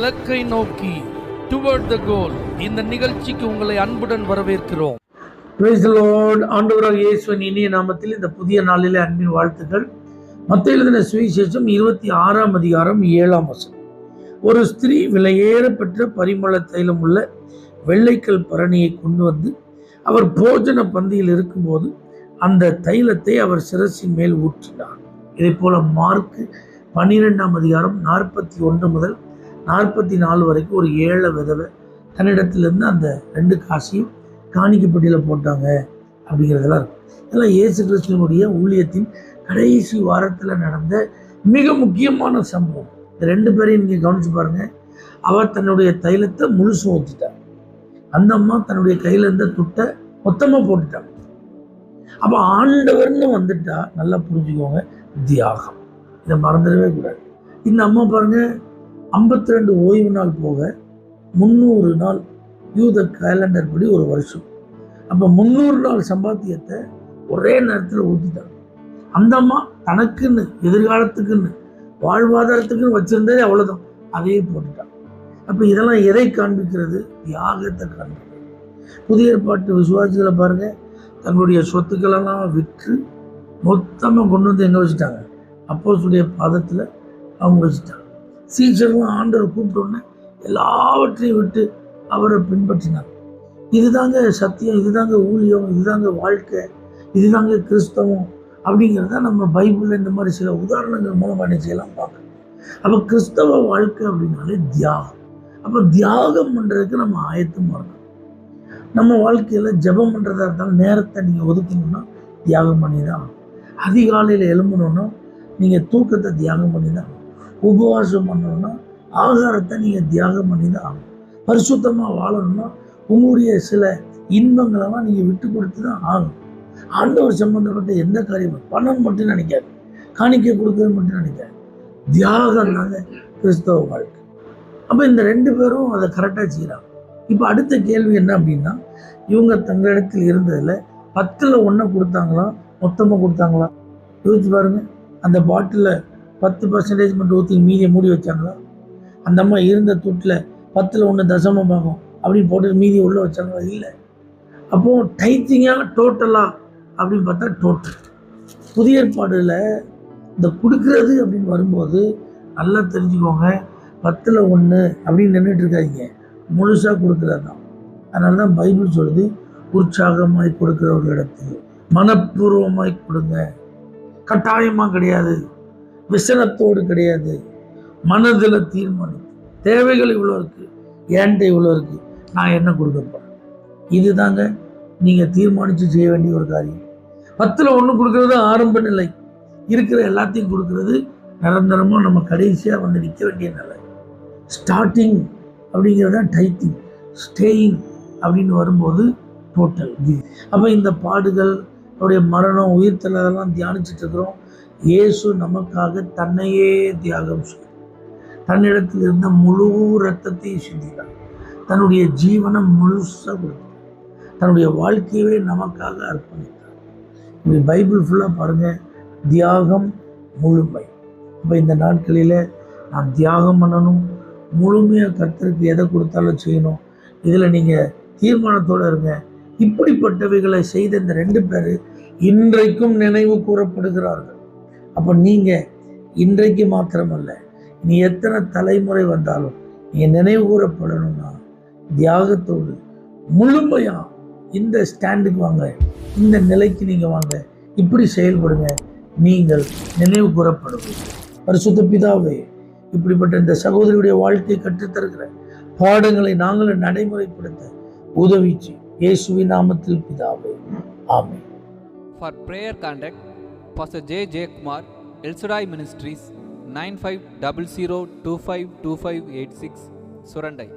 இலக்கை நோக்கி டுவர்ட் த கோல். இந்த நிகழ்ச்சிக்கு உங்களை அன்புடன் வரவேற்கிறோம். Praise the Lord. ஆண்டவராகிய இயேசுவின் இனிய நாமத்தில் இந்த புதிய நாளிலே அன்பின் வாழ்த்துக்கள். மத்தேயு எழுதின சுவிசேஷம் 26ஆம் அதிகாரம் 7ஆம் வசனம். ஒரு ஸ்திரீ விலையேற பெற்ற பரிமள தைலம் உள்ள வெள்ளைக்கல் பரணியை கொண்டு வந்து அவர் போஜன பந்தியில் இருக்கும்போது அந்த தைலத்தை அவர் சிரசின் மேல் ஊற்றினார். இதே போல மார்க் 12ஆம் அதிகாரம் 41 முதல் 44 வரைக்கும் ஒரு ஏழை விதவை தன்னிடத்திலிருந்து அந்த 2 காசையும் காணிக்கப்பட்டியில் போட்டாங்க அப்படிங்கிறதெல்லாம் இருக்கும். இதெல்லாம் இயேசு கிறிஸ்துவனுடைய ஊழியத்தின் கடைசி வாரத்தில் நடந்த மிக முக்கியமான சம்பவம். இந்த 2 பேரையும் நீங்கள் கவனிச்சு பாருங்க. அவர் தன்னுடைய தைலத்தை முழுசு ஊற்றிட்டார். அந்த அம்மா தன்னுடைய கையில் இருந்த துட்டை மொத்தமாக போட்டுட்டாங்க. அப்போ ஆண்டவர்னு வந்துட்டா நல்லா புரிஞ்சுக்கோங்க, தியாகம். இதை மறந்துடவே கூடாது. இந்த அம்மா பாருங்க, 52 ஓய்வு நாள் போக 300 நாள் யூத கேலண்டர் படி ஒரு வருஷம். அப்போ 300 நாள் சம்பாத்தியத்தை ஒரே நேரத்தில் ஊற்றிட்டாங்க. அந்த அம்மா தனக்குன்னு எதிர்காலத்துக்குன்னு வாழ்வாதாரத்துக்குன்னு வச்சிருந்ததே அவ்வளோதான், அதையே போட்டுட்டாங்க. அப்போ இதெல்லாம் எதை காண்பிக்கிறது? தியாகத்தை காண்பிக்கிறது. புதிய ஏற்பாட்டு விசுவாசிகளை பாருங்க, தங்களுடைய சொத்துக்களெல்லாம் விற்று மொத்தமாக கொண்டு வந்து எங்கே வச்சுட்டாங்க? அப்போஸ்தலருடைய பாதத்தில் அவங்க வச்சுட்டாங்க. சீசர்லாம் ஆண்டவர் கூப்பிட்டோன்னே எல்லாவற்றையும் விட்டு அவரை பின்பற்றினார். இதுதாங்க சத்தியம், இதுதாங்க ஊழியம், இதுதாங்க வாழ்க்கை, இதுதாங்க கிறிஸ்தவம் அப்படிங்கிறத நம்ம பைபிளில் இந்த மாதிரி சில உதாரணங்கள் மூலமாக என்ன செய்யலாம் பார்க்கணும். அப்போ கிறிஸ்தவ வாழ்க்கை அப்படின்னாலே தியாகம். அப்போ தியாகம் பண்ணுறதுக்கு நம்ம ஆயத்தமாக இருக்கணும். நம்ம வாழ்க்கையில் ஜெபம் பண்ணுறதா இருந்தாலும் நேரத்தை நீங்கள் ஒதுக்கணும்னா தியாகம் பண்ணி தான். அதிகாலையில் எழும்பணுன்னா நீங்கள் தூக்கத்தை தியாகம் பண்ணி தான். உபவாசம் பண்ணணும்னா ஆகாரத்தை நீங்கள் தியாகம் பண்ணி தான் ஆகணும். பரிசுத்தமாக வாழணும்னா உங்களுடைய சில இன்பங்களெல்லாம் நீங்கள் விட்டு கொடுத்து தான் ஆகணும். ஆண்டவர் சம்பந்தப்பட்ட எந்த காரியமும் பணம் மட்டும் நினைக்காது, காணிக்கை கொடுக்கறது மட்டும் நினைக்காது. தியாகம் தாங்க கிறிஸ்தவ வாழ்க்கை. அப்போ இந்த 2 பேரும் அதை கரெக்டாக செய்கிறாங்க. இப்போ அடுத்த கேள்வி என்ன அப்படின்னா, இவங்க தங்களிடத்தில் இருந்ததில் 10ல் 1 கொடுத்தாங்களா, மொத்தமாக கொடுத்தாங்களா? யோசிச்சு பாருங்க. அந்த பாட்டிலில் 10% மட்டும் ஊற்றி மீதியை மூடி வச்சாங்களா? அந்த அம்மா இருந்த துட்டில் 10ல் 1 தசம பாகம் அப்படின்னு போட்டு மீதி உள்ளே வச்சாங்களா? இல்லை. அப்போது டைத்திங்காக டோட்டலாக அப்படின்னு பார்த்தா டோட்டல். புதிய ஏற்பாடில் இந்த கொடுக்கறது அப்படின்னு வரும்போது நல்லா தெரிஞ்சுக்கோங்க, 10ல் 1 அப்படின்னு நின்றுட்டு இருக்காதிங்க, முழுசாக கொடுக்குறது தான். அதனால தான் பைபிள் சொல்லுது, உற்சாகமாய் கொடுக்குறவர்களிடத்தில் மனப்பூர்வமாய் கொடுங்க. கட்டாயமாக கிடையாது, விசனத்தோடு கிடையாது, மனதில் தீர்மானம். தேவைகள் இவ்வளோ இருக்குது, ஏன்ட்ட இவ்வளோ இருக்குது, நான் என்ன கொடுக்க போகிறேன், இதுதாங்க நீங்கள் தீர்மானித்து செய்ய வேண்டிய ஒரு காரியம். 10ல் 1 கொடுக்கறது ஆரம்ப நிலை. இருக்கிற எல்லாத்தையும் கொடுக்கறது நிரந்தரமாக நம்ம கடைசியாக வந்து நிற்க வேண்டிய நிலை. ஸ்டார்டிங் அப்படிங்கிறது தான் டைத்திங். ஸ்டேயிங் அப்படின்னு வரும்போது டோட்டல். அப்போ இந்த பாடுகள், அவருடைய மரணம், உயிர்த்தல் அதெல்லாம் தியானிச்சுட்டு இருக்கிறோம். இயேசு நமக்காக தன்னையே தியாகம் செய்தார். தன்னிடத்தில் இருந்த முழு ரத்தத்தையும் சிந்தித்தார். தன்னுடைய ஜீவனை முழுசாக கொடுத்தார். தன்னுடைய வாழ்க்கையவே நமக்காக அர்ப்பணித்தார். இப்படி பைபிள் ஃபுல்லாக பாருங்கள், தியாகம், முழுமை. அப்போ இந்த நாட்களில் நான் தியாகம் பண்ணணும், முழுமையாக கர்த்தருக்கு எதை கொடுத்தாலும் செய்யணும். இதில் நீங்கள் தீர்மானத்தோடு இருங்க. இப்படிப்பட்டவைகளை செய்த இந்த 2 பேர் இன்றைக்கும் நினைவு கூறப்படுகிறார்கள். அப்போ நீங்கள் இன்றைக்கு மாத்திரமல்ல, நீ எத்தனை தலைமுறை வந்தாலும் நீங்கள் நினைவு கூறப்படணும்னா தியாகத்தோடு முழுமையாக இந்த ஸ்டாண்டுக்கு வாங்க, இந்த நிலைக்கு நீங்கள் வாங்க. இப்படி செயல்படுங்க, நீங்கள் நினைவு கூறப்படுவீங்க. பரிசுத்த பிதாவே, இப்படிப்பட்ட இந்த சகோதரியுடைய வாழ்க்கையை கற்றுத்தருகிற பாடங்களை நாங்களும் நடைமுறைப்படுத்த உதவிச்சு இயேசுவின் நாமத்தில் பிதாவே, ஆமென். For prayer contact, Pastor J. J. Kumar, El Shaddai Ministries, 9500252586, Surandai.